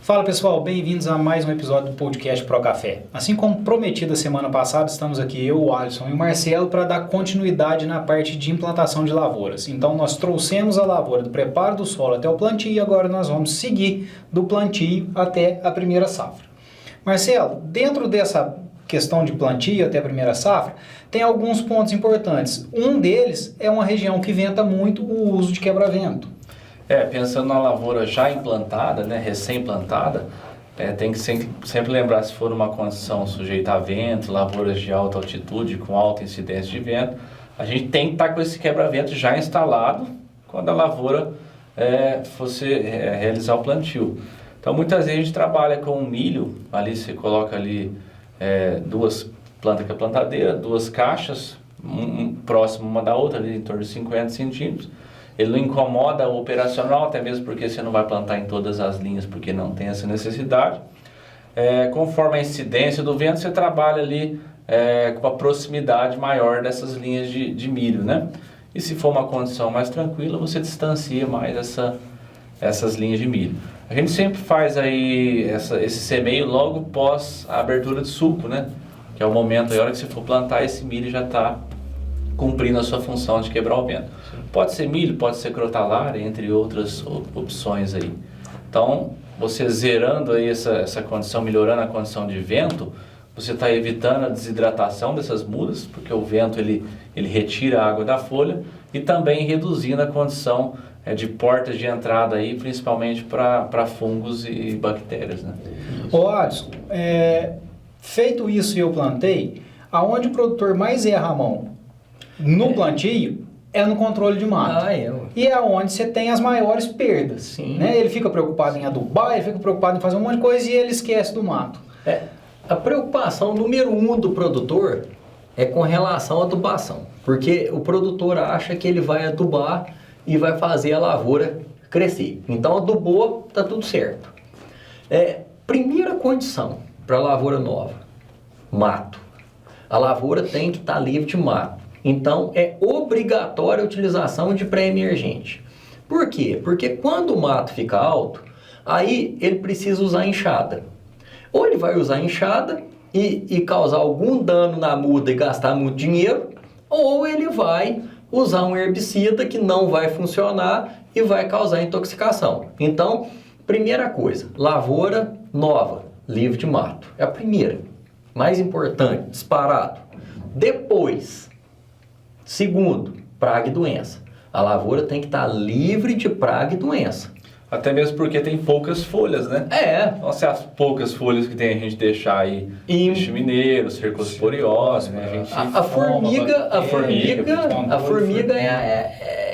Fala pessoal, bem-vindos a mais um episódio do podcast Pro Café. Assim como prometido a semana passada, estamos aqui eu, o Alisson e o Marcelo para dar continuidade na parte de implantação de lavouras. Então nós trouxemos a lavoura do preparo do solo até o plantio e agora nós vamos seguir do plantio até a primeira safra. Marcelo, dentro dessa questão de plantio até a primeira safra, tem alguns pontos importantes. Um deles é uma região que venta muito o uso de quebra-vento. Pensando na lavoura já implantada, né, recém-plantada, tem que sempre lembrar, se for uma condição sujeita a vento, lavouras de alta altitude, com alta incidência de vento, a gente tem que estar com esse quebra-vento já instalado quando a lavoura fosse realizar o plantio. Então, muitas vezes a gente trabalha com um milho, ali você coloca ali duas plantas com a plantadeira, duas caixas, próximo uma da outra, ali em torno de 50 centímetros. Ele não incomoda o operacional, até mesmo porque você não vai plantar em todas as linhas, porque não tem essa necessidade. Conforme a incidência do vento, você trabalha ali com a proximidade maior dessas linhas de milho, né? E se for uma condição mais tranquila, você distancia mais essas linhas de milho. A gente sempre faz aí esse semeio logo pós a abertura de sulco, né? Que é o momento, a hora que você for plantar, esse milho já está cumprindo a sua função de quebrar o vento. Pode ser milho, pode ser crotalária, entre outras opções aí. Então, você zerando aí essa condição, melhorando a condição de vento, você está evitando a desidratação dessas mudas, porque o vento ele retira a água da folha, e também reduzindo a condição de portas de entrada aí, principalmente para fungos e bactérias, né? Ô Alisson, feito isso e eu plantei, aonde o produtor mais erra a mão no plantio é no controle de mato. E é onde você tem as maiores perdas. Sim. Né? Ele fica preocupado em adubar, ele fica preocupado em fazer um monte de coisa e ele esquece do mato. A preocupação número 1 do produtor é com relação à adubação. Porque o produtor acha que ele vai adubar e vai fazer a lavoura crescer. Então adubou, está tudo certo. Primeira condição para a lavoura nova, mato. A lavoura tem que estar livre de mato. Então, é obrigatória a utilização de pré-emergente. Por quê? Porque quando o mato fica alto, aí ele precisa usar enxada. Ou ele vai usar enxada e causar algum dano na muda e gastar muito dinheiro, ou ele vai usar um herbicida que não vai funcionar e vai causar intoxicação. Então, primeira coisa, lavoura nova, livre de mato. É a primeira, mais importante, disparado. Depois, segundo, praga e doença. A lavoura tem que estar livre de praga e doença. Até mesmo porque tem poucas folhas, né? Nossa, as poucas folhas que tem a gente deixar aí, bicho mineiro, cercosporiose, né? A formiga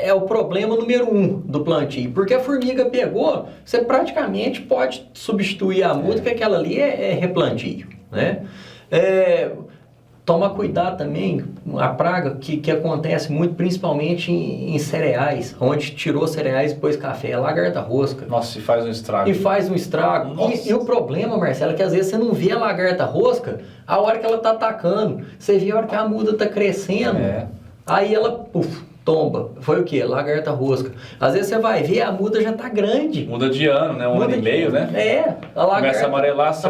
é o problema número 1 do plantio. Porque a formiga pegou, você praticamente pode substituir a muda, que aquela ali é replantio, né? Toma cuidado também, a praga que acontece muito, principalmente em cereais, onde tirou cereais e pôs café, é lagarta-rosca. Nossa, e faz um estrago. E faz um estrago. E o problema, Marcelo, é que às vezes você não vê a lagarta-rosca a hora que ela está atacando. Você vê a hora que a muda está crescendo, aí ela, tomba. Foi o quê? Lagarta-rosca. Às vezes você vai ver, a muda já está grande. Muda de ano, né? Um ano e meio, né? A lagarta, começa a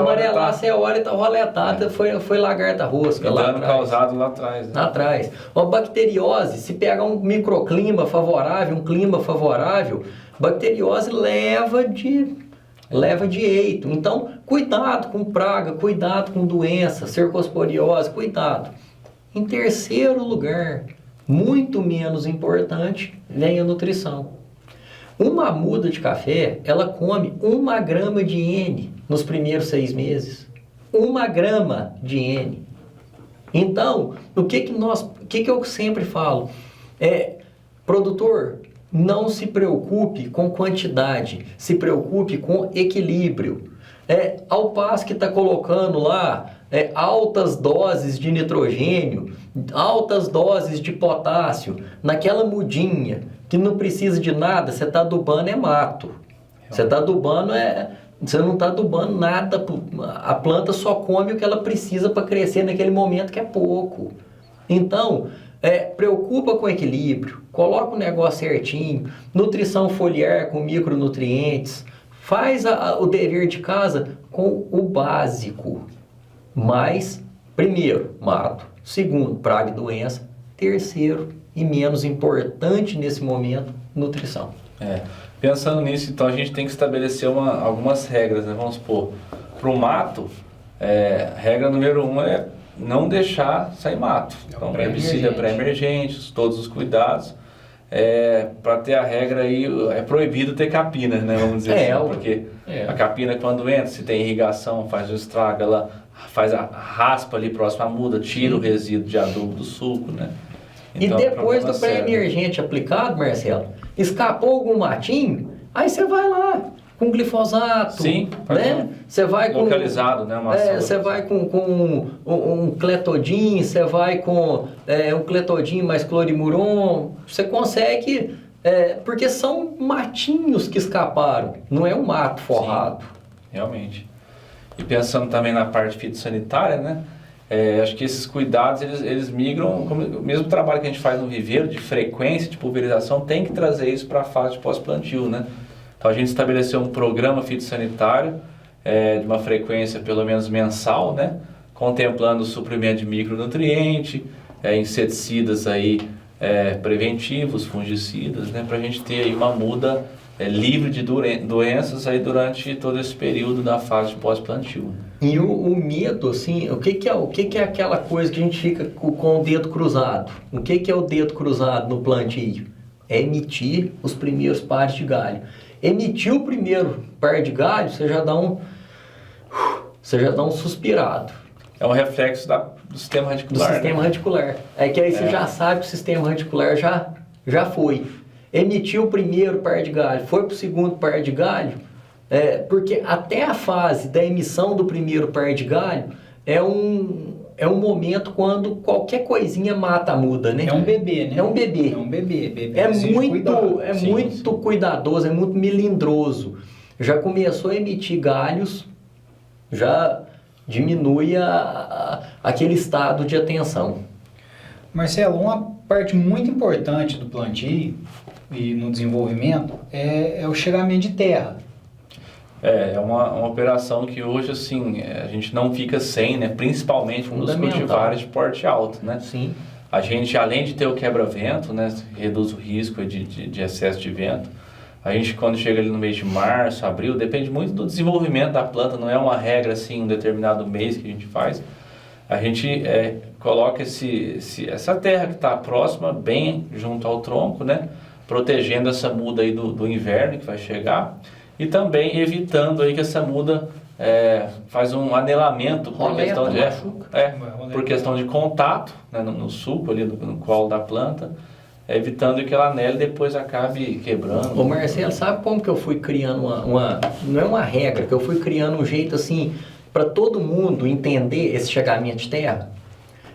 amarelar, você olha e está roletada, foi lagarta-rosca. Dano causado lá atrás. Né? Lá atrás. A bacteriose, se pegar um microclima favorável, um clima favorável, bacteriose leva de eito. Então, cuidado com praga, cuidado com doença, cercosporiose, cuidado. Em terceiro lugar, muito menos importante, vem a nutrição. Uma muda de café, ela come 1 grama de N nos primeiros 6 meses. 1 grama de N. Então, o que eu sempre falo? Produtor, não se preocupe com quantidade, se preocupe com equilíbrio. Ao passo que está colocando lá altas doses de nitrogênio, altas doses de potássio, naquela mudinha que não precisa de nada, você está adubando mato. Você está adubando você não está adubando nada, a planta só come o que ela precisa para crescer naquele momento, que é pouco. Então, preocupa com equilíbrio, coloca o negócio certinho, nutrição foliar com micronutrientes, Faz o dever de casa com o básico. Mas, primeiro, mato. Segundo, praga e doença. Terceiro, e menos importante nesse momento, nutrição. Pensando nisso, então a gente tem que estabelecer algumas regras, né? Vamos supor, para o mato, regra número 1 é não deixar sair mato. Então, herbicida pré-emergente, todos os cuidados. Para ter a regra aí, é proibido ter capina, né? Vamos dizer assim, porque a capina, quando entra, se tem irrigação, faz o estrago, ela faz a raspa ali próximo à muda, tira o resíduo de adubo do suco, né? Então, e depois do pré-emergente aplicado, Marcelo, escapou algum matinho, aí você vai lá com glifosato, sim, né? Você vai com localizado, né? Você vai com um cletodin, você vai com um cletodin mais clorimuron, você consegue, porque são matinhos que escaparam, não é um mato forrado. Sim, realmente. E pensando também na parte fitossanitária, né? Acho que esses cuidados, eles migram, como o mesmo trabalho que a gente faz no viveiro, de frequência, de pulverização, tem que trazer isso para a fase de pós-plantio, né? Então a gente estabeleceu um programa fitossanitário de uma frequência pelo menos mensal, né? Contemplando o suprimento de micronutriente, inseticidas aí, preventivos, fungicidas, né? Para a gente ter aí uma muda livre de doenças aí durante todo esse período da fase de pós-plantio. E o medo, assim, o que é aquela coisa que a gente fica com o dedo cruzado? O que é o dedo cruzado no plantio? É emitir os primeiros pares de galho. Emitiu o primeiro par de galho, você já dá um suspirado. É um reflexo do sistema radicular. Do sistema radicular. É que aí você já sabe que o sistema radicular já foi. Emitiu o primeiro par de galho, foi para o segundo par de galho, porque até a fase da emissão do primeiro par de galho é um momento quando qualquer coisinha mata a muda, né? É um bebê, né? É um bebê. É um bebê. É muito cuidadoso, é muito melindroso. Já começou a emitir galhos, já diminui aquele estado de atenção. Marcelo, uma parte muito importante do plantio e no desenvolvimento é o chegamento de terra. É uma operação que hoje, assim, a gente não fica sem, né? Principalmente nos cultivares de porte alto, né? Sim. A gente, além de ter o quebra-vento, né? Reduz o risco de excesso de vento. A gente, quando chega ali no mês de março, abril, depende muito do desenvolvimento da planta, não é uma regra, assim, um determinado mês que a gente faz. A gente coloca essa terra que está próxima, bem junto ao tronco, né? Protegendo essa muda aí do inverno que vai chegar. E também evitando aí que essa muda faz um anelamento por questão de contato, né, no suco ali, no colo da planta, evitando que ela anele e depois acabe quebrando. Ô Marcelo, sabe como que eu fui criando não é uma regra, que eu fui criando um jeito assim, para todo mundo entender esse chegamento de terra?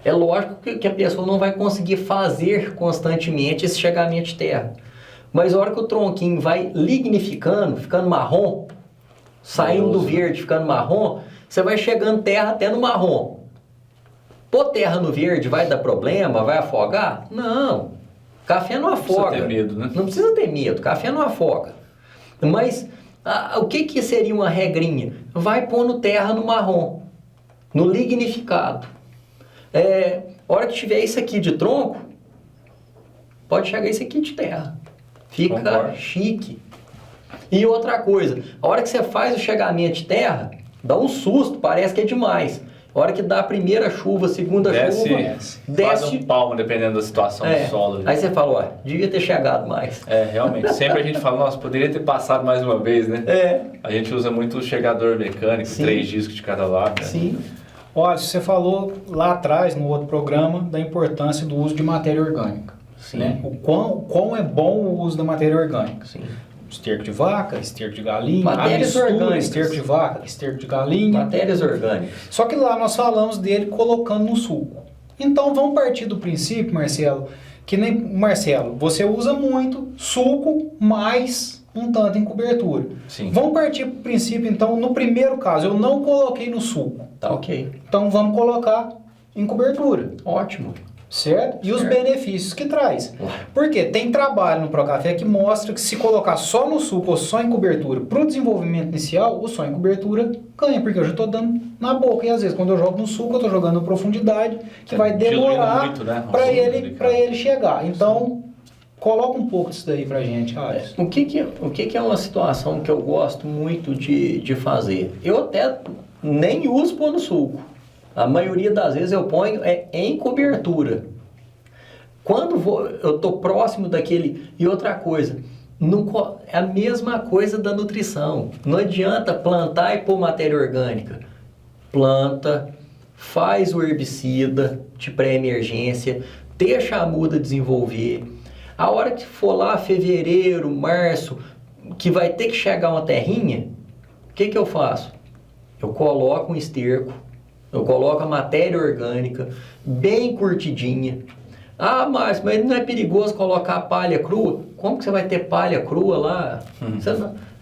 É lógico que a pessoa não vai conseguir fazer constantemente esse chegamento de terra. Mas a hora que o tronquinho vai lignificando, ficando marrom, saindo do verde, ficando marrom, você vai chegando terra até no marrom. Pôr terra no verde vai dar problema, vai afogar? Não. Café não afoga. Não precisa ter medo, né? Não precisa ter medo, café não afoga. Mas o que seria uma regrinha? Vai pondo terra no marrom, no lignificado. A hora que tiver isso aqui de tronco, pode chegar isso aqui de terra. Fica chique. E outra coisa, a hora que você faz o chegamento de terra, dá um susto, parece que é demais. A hora que dá a primeira chuva, a segunda chuva, desce um palmo, dependendo da situação do solo. Aí você fala, devia ter chegado mais. Realmente. Sempre a gente fala, nossa, poderia ter passado mais uma vez, né? A gente usa muito o chegador mecânico, 3 discos de cada lado. Né? Sim. Olha, você falou lá atrás, no outro programa, da importância do uso de matéria orgânica. Sim. Né? O quão é bom o uso da matéria orgânica. Sim. Esterco de vaca, esterco de galinha, matérias orgânicas. Esterco de vaca, esterco de galinha. Matérias orgânicas. Só que lá nós falamos dele colocando no suco. Então vamos partir do princípio, Marcelo, que nem Marcelo, você usa muito suco mais um tanto em cobertura. Sim. Vamos partir do princípio, então, no primeiro caso, eu não coloquei no suco. Tá ok. Então vamos colocar em cobertura. Ótimo. certo? E os benefícios que traz. Porque tem trabalho no Procafé que mostra que se colocar só no suco ou só em cobertura para o desenvolvimento inicial, o só em cobertura ganha, porque eu já estou dando na boca. E às vezes quando eu jogo no suco, eu estou jogando em profundidade, que vai demorar muito, né? para ele chegar. Então, coloca um pouco disso daí pra gente, Alisson. O que é uma situação que eu gosto muito de fazer? Eu até nem uso pôr no suco. A maioria das vezes eu ponho em cobertura. Quando eu estou próximo daquele... E outra coisa, é a mesma coisa da nutrição. Não adianta plantar e pôr matéria orgânica. Planta, faz o herbicida de pré-emergência, deixa a muda desenvolver. A hora que for lá, fevereiro, março, que vai ter que chegar uma terrinha, o que eu faço? Eu coloco um esterco, eu coloco a matéria orgânica bem curtidinha. Ah, mas não é perigoso colocar palha crua? Como que você vai ter palha crua lá?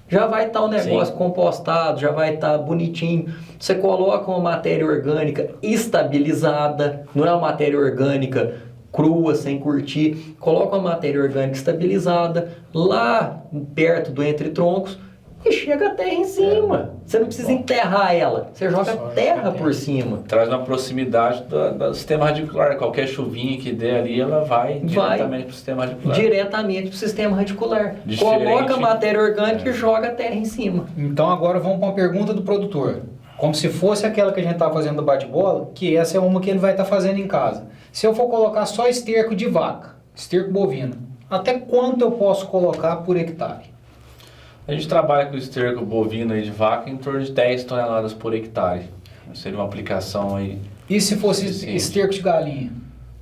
Já vai estar o negócio compostado, já vai estar bonitinho. Você coloca uma matéria orgânica estabilizada, não é uma matéria orgânica crua, sem curtir. Coloca uma matéria orgânica estabilizada lá perto do entre-troncos e chega a terra em cima. Você não precisa enterrar ela, você joga terra por cima. Traz uma proximidade do sistema radicular. Qualquer chuvinha que der ali, ela vai diretamente para o sistema radicular. Diretamente para o sistema radicular. Coloca a matéria orgânica e joga a terra em cima. Então agora vamos para uma pergunta do produtor. Como se fosse aquela que a gente está fazendo do bate-bola, que essa é uma que ele vai estar fazendo em casa. Se eu for colocar só esterco de vaca, esterco bovino, até quanto eu posso colocar por hectare? A gente trabalha com esterco bovino e de vaca em torno de 10 toneladas por hectare. Seria uma aplicação aí. E se fosse esterco de galinha?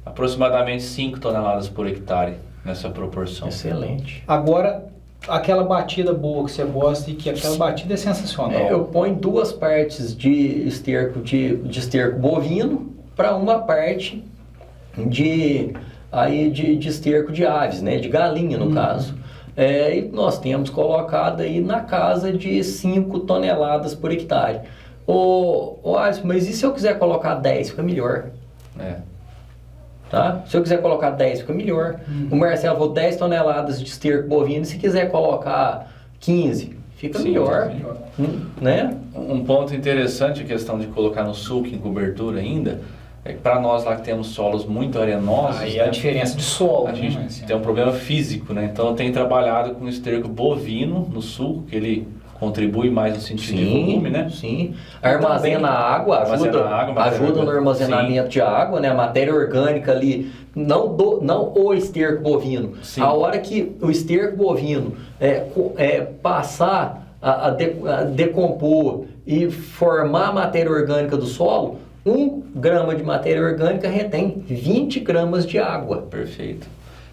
Aproximadamente 5 toneladas por hectare nessa proporção. Excelente. Agora, aquela batida boa que você gosta e que aquela batida é sensacional. Eu ponho 2 partes de esterco bovino para uma parte de esterco de aves, né? De galinha no caso. E nós temos colocado aí na casa de 5 toneladas por hectare. Alisson, mas e se eu quiser colocar 10? Fica melhor. Tá? Se eu quiser colocar 10, fica melhor. O Marcelo falou 10 toneladas de esterco bovino. Se quiser colocar 15, fica melhor. Né? Um ponto interessante, a questão de colocar no suco em cobertura ainda, é que para nós lá que temos solos muito arenosos... Aí a diferença de solo. A gente tem um problema físico, né? Então eu tenho trabalhado com esterco bovino no suco, que ele contribui mais no sentido de volume, né? Sim, armazena água, ajuda no armazenamento de água, né? A matéria orgânica ali, não o esterco bovino. Sim. A hora que o esterco bovino passar a decompor e formar a matéria orgânica do solo, 1 grama de matéria orgânica retém 20 gramas de água. Perfeito.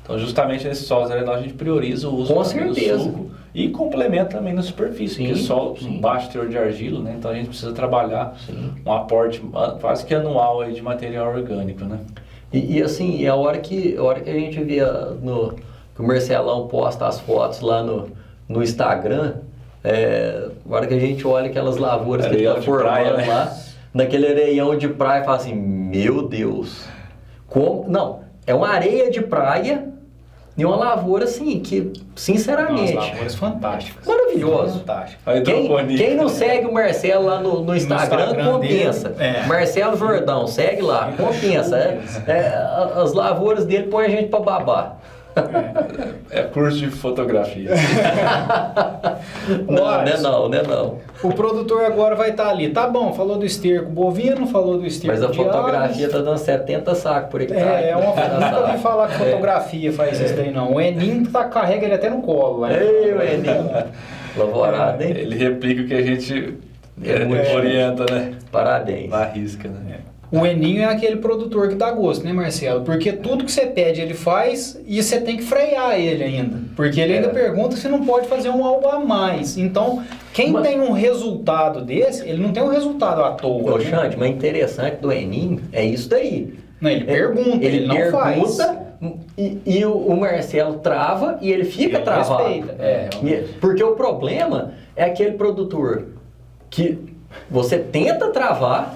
Então, justamente nesses solos arenosos, a gente prioriza o uso do suco e complementa também na superfície, porque solo baixo teor de argila, né? Então a gente precisa trabalhar um aporte quase que anual aí de material orgânico, né? E assim, a hora que a gente vê que o Marcelão posta as fotos lá no Instagram, a hora que a gente olha aquelas lavouras que ele está formando lá, naquele areião de praia, fala assim, meu Deus, como... Não, é uma areia de praia e uma lavoura assim, que sinceramente... Umas lavouras fantásticas. Maravilhoso. Fantástico. Quem não segue o Marcelo lá no Instagram, compensa. Marcelo Jordão, segue lá, compensa. As lavouras dele põem a gente pra babar. É curso de fotografia. Não. O produtor agora vai estar ali. Tá bom, falou do esterco bovino, falou do esterco de Mas a fotografia tá dando 70 sacos por hectare. Nunca ouvi falar que fotografia faz isso daí, não. O Eninho carrega ele até no colo. Lá. Ei, o Eninho. Lavorado, hein? Ele replica o que a gente orienta, né? Parabéns. Na risca, né? O Eninho é aquele produtor que dá gosto, né, Marcelo? Porque tudo que você pede ele faz e você tem que frear ele ainda. Porque ele ainda pergunta se não pode fazer algo a mais. Então, quem tem um resultado desse, ele não tem um resultado à toa. Ô, Xande, mas interessante do Eninho é isso daí. Não, ele pergunta, ele não faz. E o Marcelo trava e ele fica travado. Respeita. Porque o problema é aquele produtor que você tenta travar,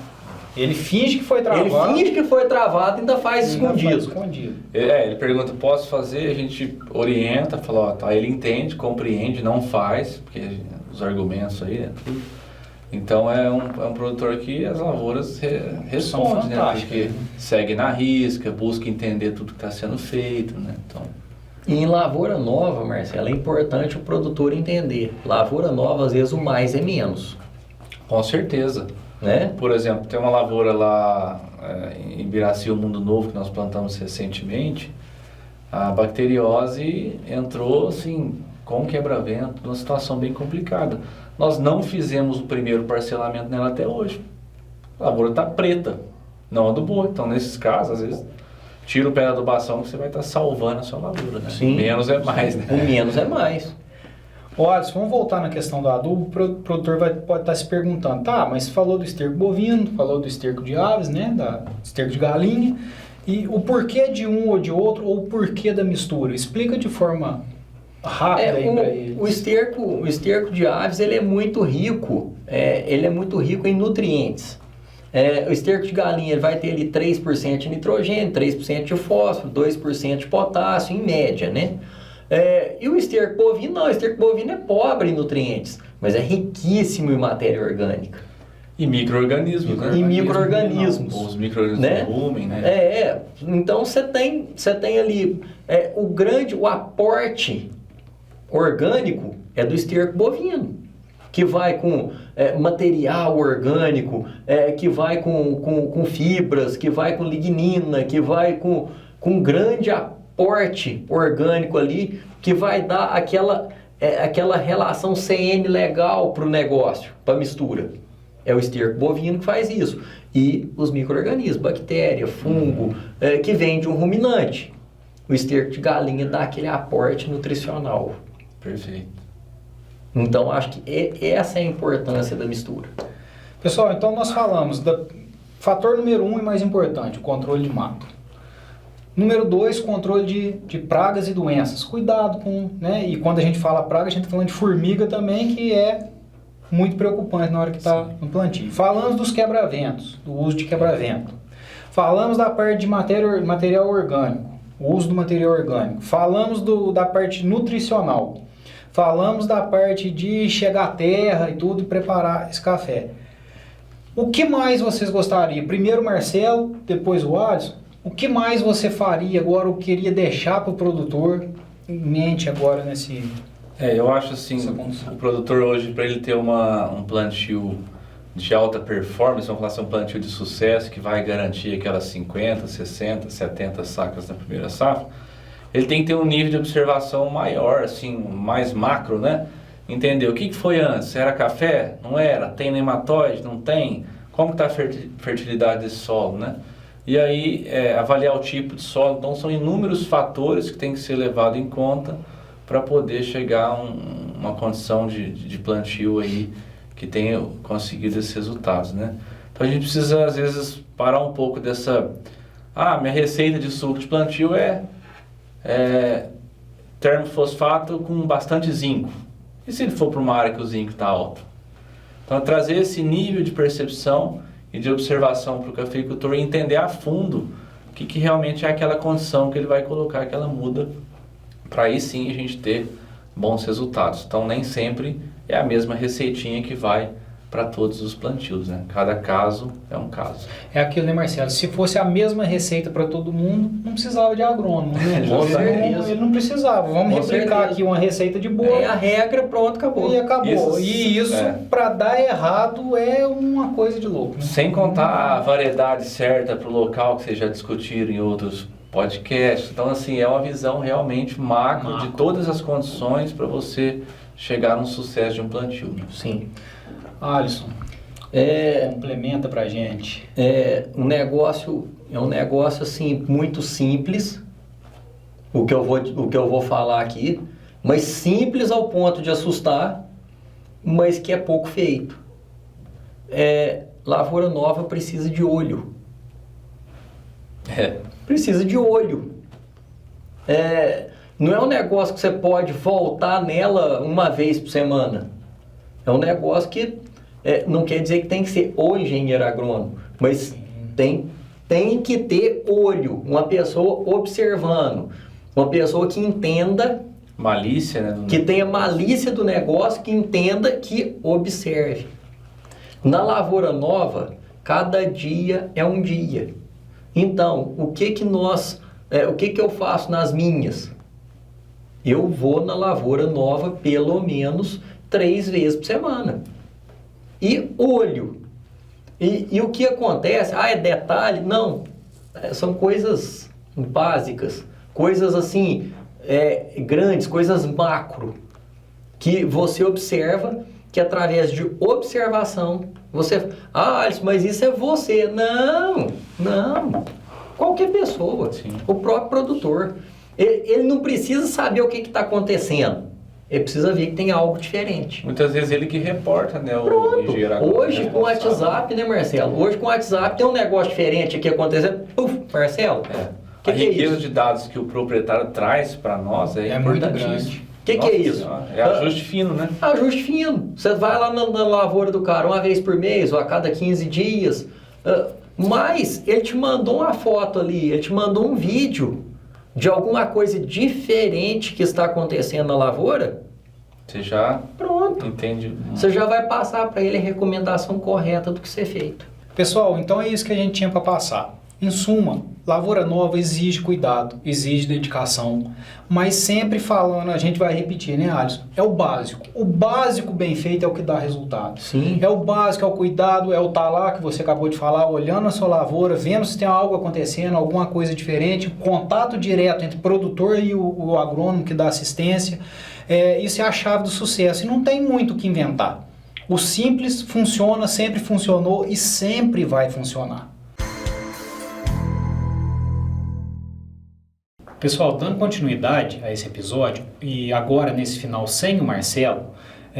Ele finge que foi travado. Ele finge que foi travado e ainda faz escondido. escondido. Ele pergunta, posso fazer? A gente orienta, fala, ó, tá, ele entende, compreende, não faz, porque os argumentos aí, né, tudo. Então é um produtor que as lavouras respondem, né? Porque segue na risca, busca entender tudo que está sendo feito, né? Então... E em lavoura nova, Marcelo, é importante o produtor entender. Lavoura nova, às vezes, o mais é menos. Com certeza. Né? Por exemplo, tem uma lavoura lá em Biraci, o Mundo Novo, que nós plantamos recentemente. A bacteriose entrou, assim, com quebra-vento, numa situação bem complicada. Nós não fizemos o primeiro parcelamento nela até hoje. A lavoura está preta, não adubou. Então, nesses casos, às vezes, tira o pé da adubação que você vai estar salvando a sua lavoura, né? Sim. Menos é mais, né? O menos é mais. Olha, vamos voltar na questão do adubo, o produtor pode estar se perguntando, tá, mas falou do esterco bovino, falou do esterco de aves, né, da esterco de galinha, e o porquê de um ou de outro, ou o porquê da mistura? Explica de forma rápida aí para eles. O esterco de aves, ele é muito rico, em nutrientes. O esterco de galinha ele vai ter ali 3% de nitrogênio, 3% de fósforo, 2% de potássio, em média, né? E o esterco bovino, não, o esterco bovino é pobre em nutrientes, mas é riquíssimo em matéria orgânica. E micro-organismos, né? E micro-organismos. Os micro-organismos, né? do rumen, né? Então você tem ali o aporte orgânico é do esterco bovino, que vai com material orgânico, que vai com fibras, que vai com lignina, que vai com grande aporte orgânico ali, que vai dar aquela relação CN legal para o negócio, para a mistura. É o esterco bovino que faz isso. E os micro-organismos, bactéria, fungo, que vem de um ruminante. O esterco de galinha dá aquele aporte nutricional. Perfeito. Então, acho que essa é a importância da mistura. Pessoal, então nós falamos do fator número 1 e mais importante, o controle de mato. Número 2, controle de pragas e doenças. Cuidado com, né? E quando a gente fala praga, a gente está falando de formiga também, que é muito preocupante na hora que está no plantio. Falamos dos quebra-ventos, do uso de quebra-vento. Falamos da parte de material orgânico, o uso do material orgânico. Falamos da parte nutricional. Falamos da parte de chegar à terra e tudo e preparar esse café. O que mais vocês gostariam? Primeiro o Marcelo, depois o Alisson. O que mais você faria agora, ou queria deixar para o produtor em mente agora nesse... Eu acho assim, o produtor hoje, para ele ter um plantio de alta performance, vamos falar assim, um plantio de sucesso que vai garantir aquelas 50, 60, 70 sacas na primeira safra, ele tem que ter um nível de observação maior, assim, mais macro, né? Entender o que foi antes, era café? Não era? Tem nematóide? Não tem? Como está a fertilidade desse solo, né? E aí, avaliar o tipo de solo. Então, são inúmeros fatores que tem que ser levado em conta para poder chegar a uma condição de plantio aí que tenha conseguido esses resultados, né? Então, a gente precisa, às vezes, parar um pouco dessa... minha receita de suco de plantio é termofosfato com bastante zinco. E se ele for para uma área que o zinco está alto? Então, trazer esse nível de percepção e de observação para o cafeicultor e entender a fundo o que realmente é aquela condição que ele vai colocar aquela muda, para aí sim a gente ter bons resultados. Então, nem sempre é a mesma receitinha que vai para todos os plantios, né? Cada caso é um caso. É aquilo, né, Marcelo? Se fosse a mesma receita para todo mundo, não precisava de agrônomo, né? Ele não precisava. Vamos replicar aqui uma receita de boa. É a regra, pronto, acabou. E acabou. Isso para dar errado, é uma coisa de louco. Né? Sem contar a variedade certa para o local que vocês já discutiram em outros podcasts. Então, assim, é uma visão realmente macro de todas as condições para você chegar no sucesso de um plantio. Né? Sim. Alisson, complementa pra gente. É um negócio assim muito simples, o que eu vou falar aqui, mas simples ao ponto de assustar, mas que é pouco feito. Lavoura nova precisa de olho. Precisa de olho. Não é um negócio que você pode voltar nela uma vez por semana. É um negócio que não quer dizer que tem que ser o engenheiro agrônomo, Mas tem que ter olho, uma pessoa observando, uma pessoa que entenda, Malícia, né? que tenha malícia do negócio, que entenda, que observe. Na lavoura nova, cada dia é um dia. Então, o que eu faço nas minhas? Eu vou na lavoura nova pelo menos 3 vezes por semana. E olho. E o que acontece? É detalhe? Não. São coisas básicas. Coisas assim, grandes, coisas macro. Que você observa, que através de observação, você... Alisson, mas isso é você. Não. Qualquer pessoa. Sim. O próprio produtor. Ele não precisa saber o que está acontecendo. Ele precisa ver que tem algo diferente. Muitas vezes ele que reporta, né? Pronto. Hoje com o WhatsApp, WhatsApp, né, Marcelo? Hoje com o WhatsApp tem um negócio diferente aqui acontecendo. Marcelo, A que é riqueza isso? de dados que o proprietário traz para nós é muito importantíssimo. O que é isso? É ajuste fino, né? Ajuste fino. Você vai lá na lavoura do cara uma vez por mês ou a cada 15 dias. Mas ele te mandou uma foto ali, ele te mandou um vídeo de alguma coisa diferente que está acontecendo na lavoura. Você já Pronto. entende. Você já vai passar para ele a recomendação correta do que ser feito. Pessoal, então é isso que a gente tinha para passar. Em suma, lavoura nova exige cuidado, exige dedicação, mas sempre falando, a gente vai repetir, né, Alisson? É o básico. O básico bem feito é o que dá resultado. Sim. É o básico, é o cuidado, é o estar lá que você acabou de falar, olhando a sua lavoura, vendo se tem algo acontecendo, alguma coisa diferente, contato direto entre o produtor e o agrônomo que dá assistência. Isso é a chave do sucesso e não tem muito o que inventar. O simples funciona, sempre funcionou e sempre vai funcionar. Pessoal, dando continuidade a esse episódio, e agora nesse final sem o Marcelo,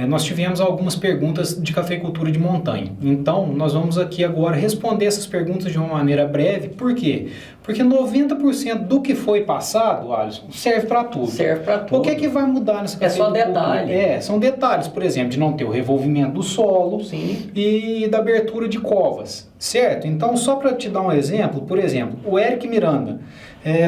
nós tivemos algumas perguntas de cafeicultura de montanha. Então, nós vamos aqui agora responder essas perguntas de uma maneira breve. Por quê? Porque 90% do que foi passado, Alisson, serve para tudo. Serve para tudo. O que é que vai mudar nessa cafeicultura? É só detalhe. São detalhes, por exemplo, de não ter o revolvimento do solo. Sim. E da abertura de covas, certo? Então, só para te dar um exemplo, por exemplo, o Eric Miranda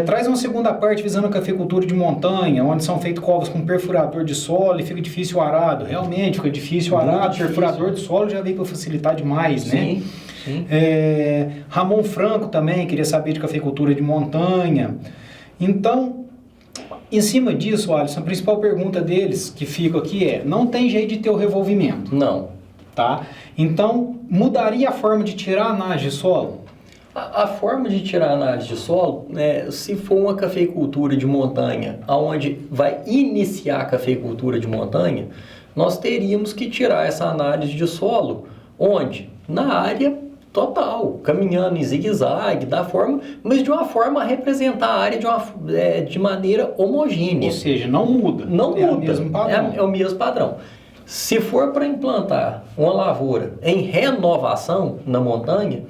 traz uma segunda parte visando a cafeicultura de montanha, onde são feitas covas com perfurador de solo e fica difícil o arado. Realmente, fica difícil o arado, perfurador de solo já veio para facilitar demais, né? Sim. Ramon Franco também queria saber de cafeicultura de montanha. Então, em cima disso, Alisson, a principal pergunta deles que fica aqui não tem jeito de ter o revolvimento? Não. Tá? Então, mudaria a forma de tirar a análise de solo? A forma de tirar a análise de solo, se for uma cafeicultura de montanha, onde vai iniciar a cafeicultura de montanha, nós teríamos que tirar essa análise de solo, onde? Na área total, caminhando em zigue-zague, mas de uma forma a representar a área de maneira homogênea. Ou seja, não muda. Não muda. O mesmo padrão. É o mesmo padrão. Se for para implantar uma lavoura em renovação na montanha,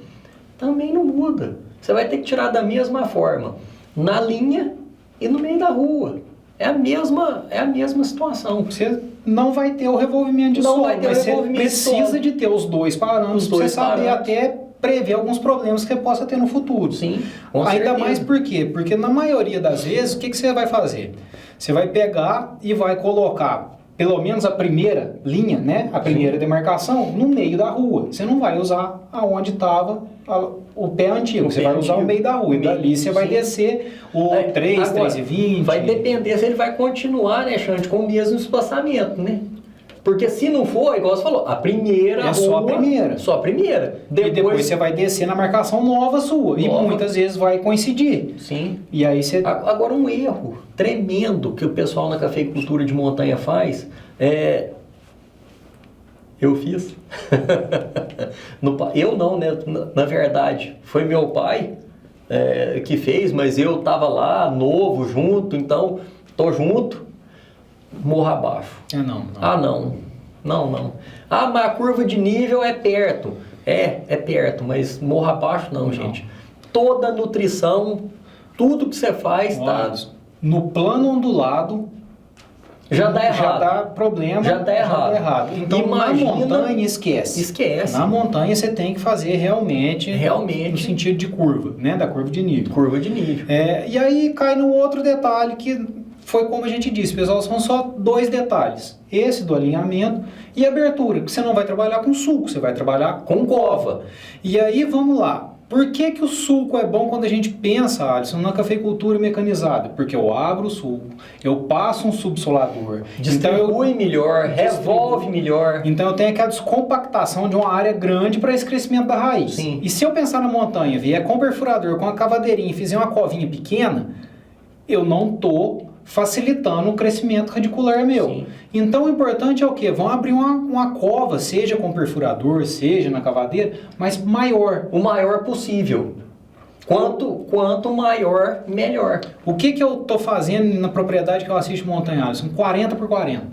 também não muda. Você vai ter que tirar da mesma forma, na linha e no meio da rua. É a mesma situação. Você não vai ter o revolvimento de solo, mas você precisa de ter os dois parâmetros para você saber até prever alguns problemas que você possa ter no futuro. Sim, Ainda mais por quê? Porque na maioria das vezes, o que você vai fazer? Você vai pegar e vai colocar pelo menos a primeira linha, né? A primeira demarcação no meio da rua. Você não vai usar aonde estava o pé antigo. Você vai usar o meio da rua. E dali você vai descer o 3,20. Vai depender se ele vai continuar, né, Xande, com o mesmo espaçamento, né? Porque se não for, igual você falou, a primeira rua... Só a primeira. Só a primeira. E depois você vai descer na marcação nova sua. E muitas vezes vai coincidir. Sim. E aí você... Agora, um erro tremendo que o pessoal na cafeicultura de montanha faz eu fiz. Eu não, né? Na verdade, foi meu pai que fez, mas eu estava lá, novo, junto, então, tô junto, morro abaixo. Não. Mas a curva de nível é perto. É perto, mas morro abaixo não, gente. Toda nutrição, tudo que você faz, tá... No plano ondulado, Já dá errado. Já dá problema. Já dá errado. Então, Imagina, na montanha, esquece. Esquece. Na montanha, você tem que fazer realmente no sentido de curva, né? Da curva de nível. Curva de nível. E aí cai no outro detalhe que foi como a gente disse, pessoal, são só 2 detalhes. Esse do alinhamento e abertura, que você não vai trabalhar com sulco, você vai trabalhar com cova. E aí, vamos lá. Por que o sulco é bom quando a gente pensa, Alisson, na cafeicultura mecanizada? Porque eu abro o sulco, eu passo um subsolador. Distribui melhor, revolve melhor. Então eu tenho aquela descompactação de uma área grande para esse crescimento da raiz. Sim. E se eu pensar na montanha, vier com perfurador, com a cavadeirinha e fizer uma covinha pequena, eu não estou facilitando o crescimento radicular meu. Sim. Então o importante é o quê? Vão abrir uma cova, seja com perfurador, seja na cavadeira, mas maior. O maior possível. Quanto maior, melhor. O que eu estou fazendo na propriedade que eu assisto montanha, Alisson? 40 por 40.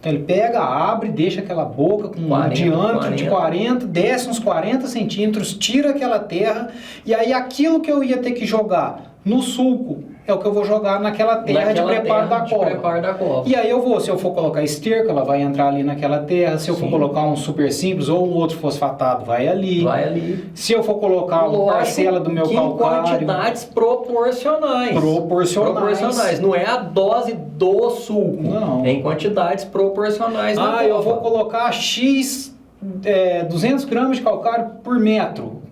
Então ele pega, abre, deixa aquela boca com um diâmetro de 40, desce uns 40 centímetros, tira aquela terra, e aí aquilo que eu ia ter que jogar no sulco é o que eu vou jogar naquela terra de preparo da cova. E aí se eu for colocar esterco, ela vai entrar ali naquela terra. Se eu for colocar um super simples ou um outro fosfatado, vai ali. Se eu for colocar uma parcela do meu calcário... em quantidades proporcionais. Não é a dose do sulco. Não. É em quantidades proporcionais na cova. Eu vou colocar X 200 gramas de calcário por metro.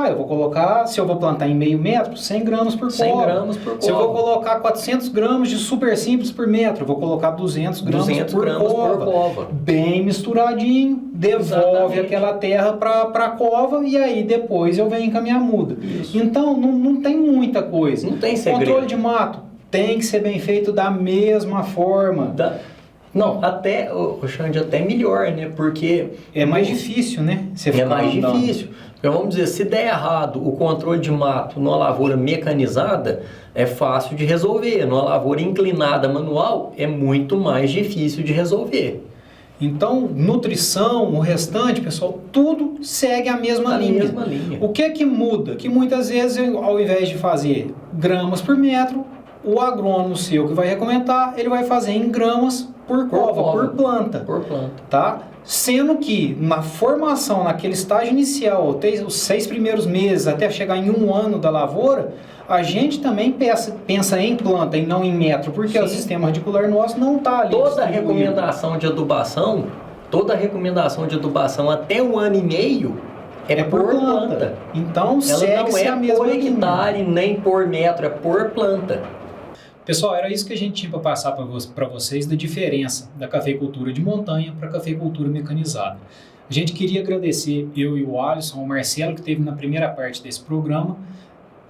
Eu vou colocar, se eu vou plantar em meio metro, 100 gramas por cova. 100 gramas por cova. Se eu vou colocar 400 gramas de super simples por metro, eu vou colocar 200 gramas por cova. Bem misturadinho, devolve aquela terra para a cova e aí depois eu venho com a minha muda. Isso. Então não tem muita coisa. Não tem segredo. Controle de mato tem que ser bem feito da mesma forma. Não, Xande, até melhor, né? Porque... É mais difícil, né? É mais difícil. Então, vamos dizer, se der errado o controle de mato numa lavoura mecanizada, é fácil de resolver. Numa lavoura inclinada manual, é muito mais difícil de resolver. Então, nutrição, o restante, pessoal, tudo segue a mesma linha. O que muda? Que muitas vezes, ao invés de fazer gramas por metro, o agrônomo seu que vai recomendar, ele vai fazer em gramas por cova, por planta. Tá? Sendo que na formação, naquele estágio inicial, os 6 primeiros meses, até chegar em 1 ano da lavoura, a gente também pensa em planta e não em metro, porque o sistema radicular nosso não está ali. Toda recomendação de adubação até 1 ano e meio é por planta. Então, ela não é por hectare nem por metro, é por planta. Pessoal, era isso que a gente tinha para passar para vocês da diferença da cafeicultura de montanha para a cafeicultura mecanizada. A gente queria agradecer eu e o Alisson, o Marcelo, que esteve na primeira parte desse programa,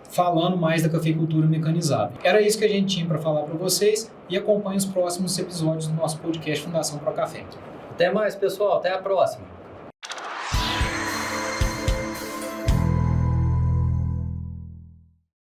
falando mais da cafeicultura mecanizada. Era isso que a gente tinha para falar para vocês e acompanhe os próximos episódios do nosso podcast Fundação Pro Café. Até mais, pessoal. Até a próxima.